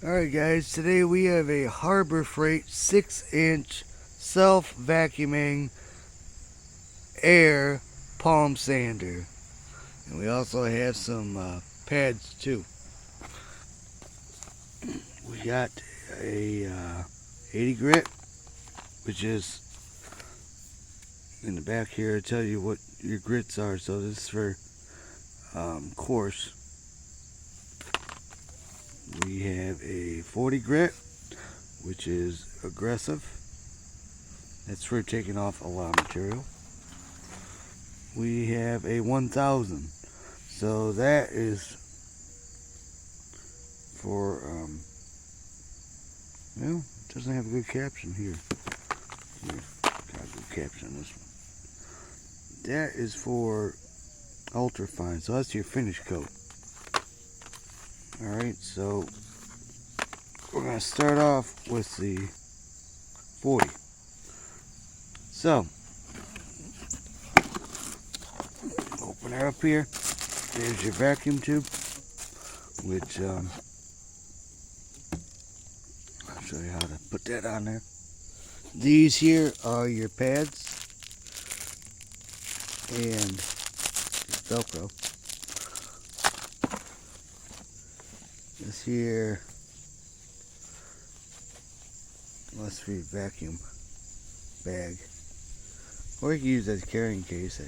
Alright guys, today we have a Harbor Freight 6-inch self-vacuuming air palm sander. And we also have some pads too. We got a 80 grit, which is in the back here. I tell you what your grits are. So this is for coarse. We have a 40 grit, which is aggressive. That's for taking off a lot of material. We have a 1000. So that is for, well, it doesn't have a good caption here. Here, got a good caption on this one. That is for ultra fine. So that's your finish coat. Alright, so we're going to start off with the 40. So, open her up here. There's your vacuum tube, which I'll show you how to put that on there. These here are your pads and Velcro. This here must be vacuum bag, or you can use that as a carrying case.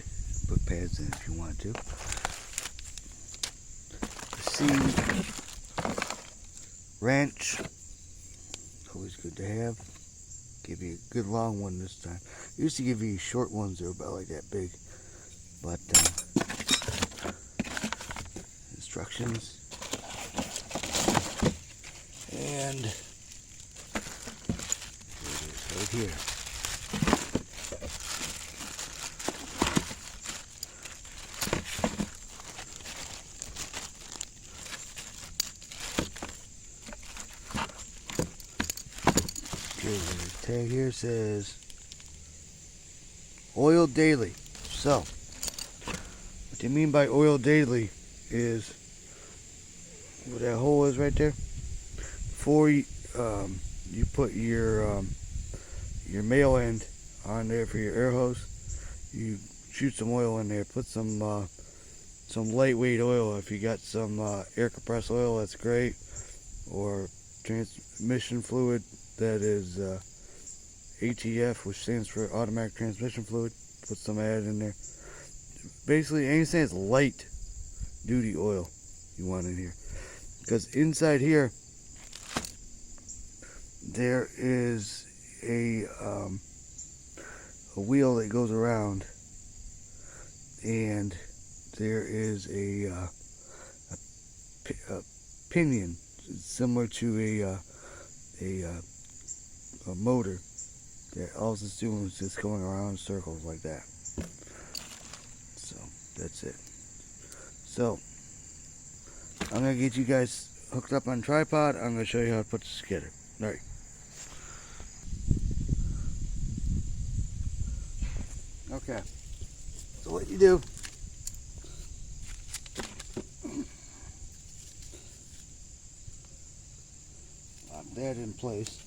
Put pads in if you want to. Seed wrench, always good to have. Give you a good long one this time. Used to give you short ones that were about like that big, but instructions. And here it is right here. The tag here says oil daily. So what they mean by oil daily is where that hole is right there. Before you put your male end on there for your air hose, you shoot some oil in there. Put some lightweight oil. If you got some air compressed oil, that's great. Or transmission fluid, that is ATF, which stands for automatic transmission fluid. Put some of that in there. Basically, anything that's light duty oil you want in here, because inside here there is a wheel that goes around, and there is a pinion similar to a motor that all it's doing is just going around in circles like that. So that's it. So I'm gonna get you guys hooked up on tripod. I'm gonna show you how to put the skidder. All right. Okay, so what you do, lock that in place.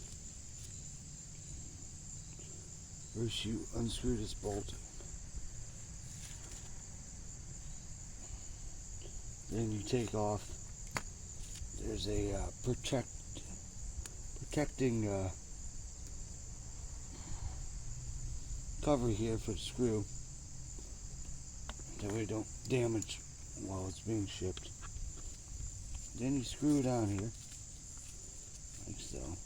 First you unscrew this bolt. Then you take off. There's a protecting cover here for the screw, that way it don't damage while it's being shipped. Then you screw it on here like so.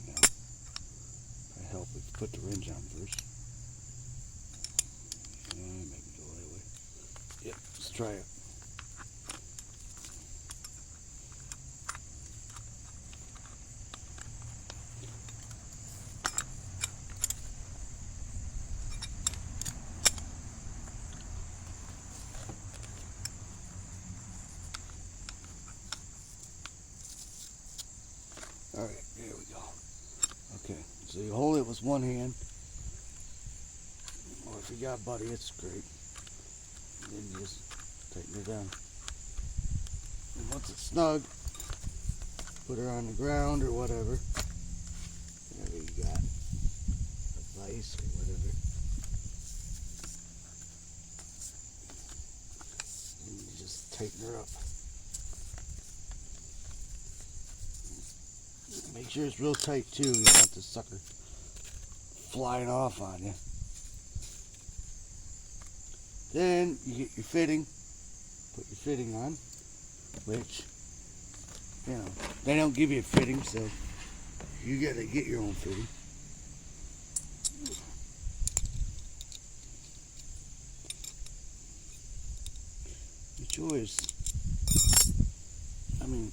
Now, I help if you put the wrench on first. Maybe go that way. Yep, let's try it. Alright, there we go. So you hold it with one hand, or if you got Buddy, it's great. And then you just tighten it down. And once it's snug, put her on the ground or whatever. Whatever you got. A vice or whatever. And you just tighten her up. Make sure it's real tight too. You don't want the sucker flying off on you. Then you get your fitting. Put your fitting on, which, you know, they don't give you a fitting, so you gotta get your own fitting. Your choice. I mean,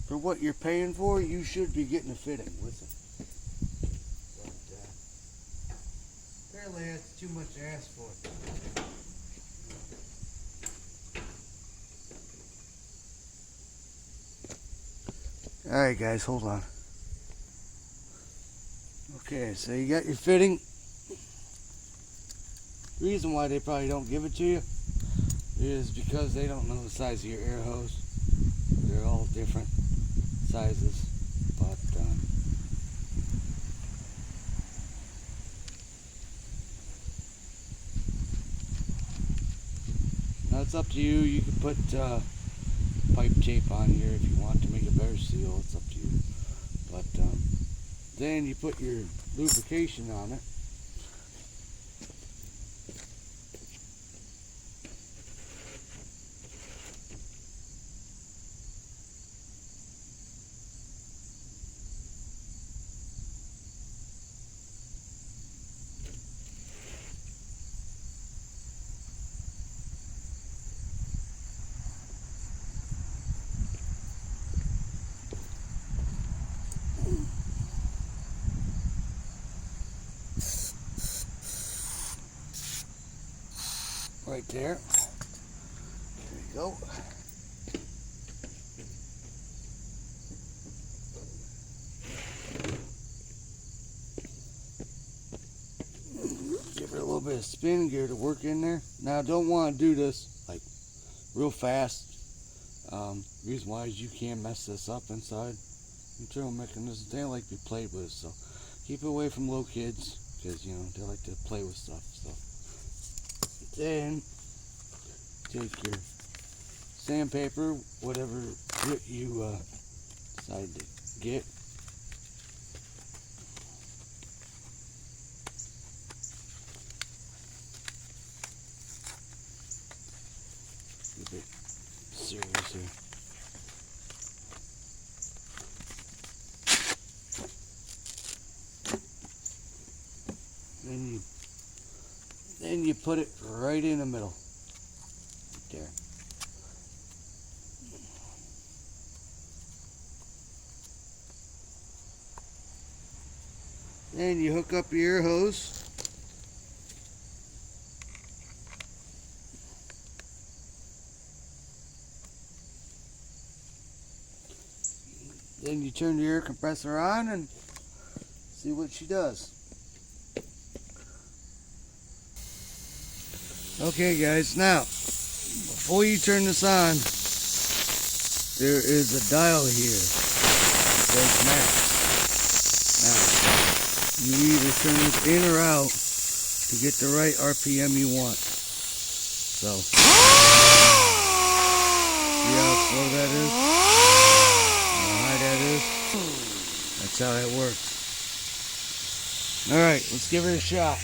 for what you're paying for, you should be getting a fitting with it. But apparently that's too much to ask for. Alright guys, hold on. Okay, so you got your fitting. The reason why they probably don't give it to you is because they don't know the size of your air hose. They're all different sizes, but now it's up to you. You can put pipe tape on here if you want to make a better seal. It's up to you. But then you put your lubrication on it. Right there. There you go. Give it a little bit of spin, get her to work in there. Now, don't want to do this like real fast. Reason why is you can mess this up inside. Internal mechanisms, they don't like to be played with, so keep it away from little kids because you know they like to play with stuff. So then take your sandpaper, whatever grit you decide to get. A bit serious here. Then you put it right in the middle. Right there. Then you hook up your air hose. Then you turn the air compressor on and see what she does. Okay guys, now before you turn this on, there is a dial here that says max. Now you either turn this in or out to get the right RPM you want. So see how slow that is? How high that is? That's how it works. Alright, let's give it a shot.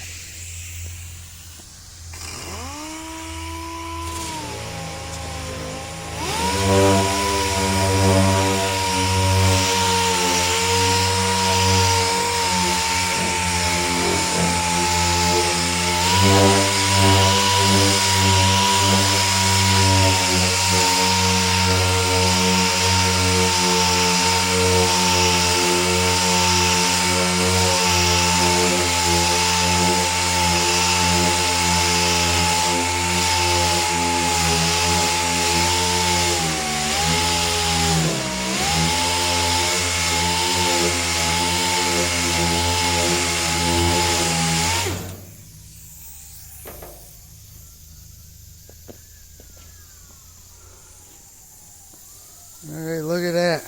Alright, look at that.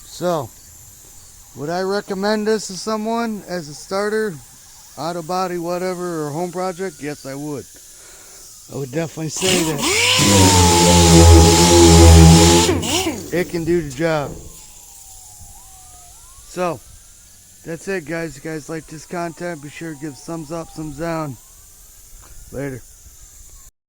So, would I recommend this to someone as a starter? Auto body, whatever, or home project? Yes, I would. I would definitely say that it can do the job. So, that's it, guys. If you guys like this content, be sure to give thumbs up, thumbs down. Later.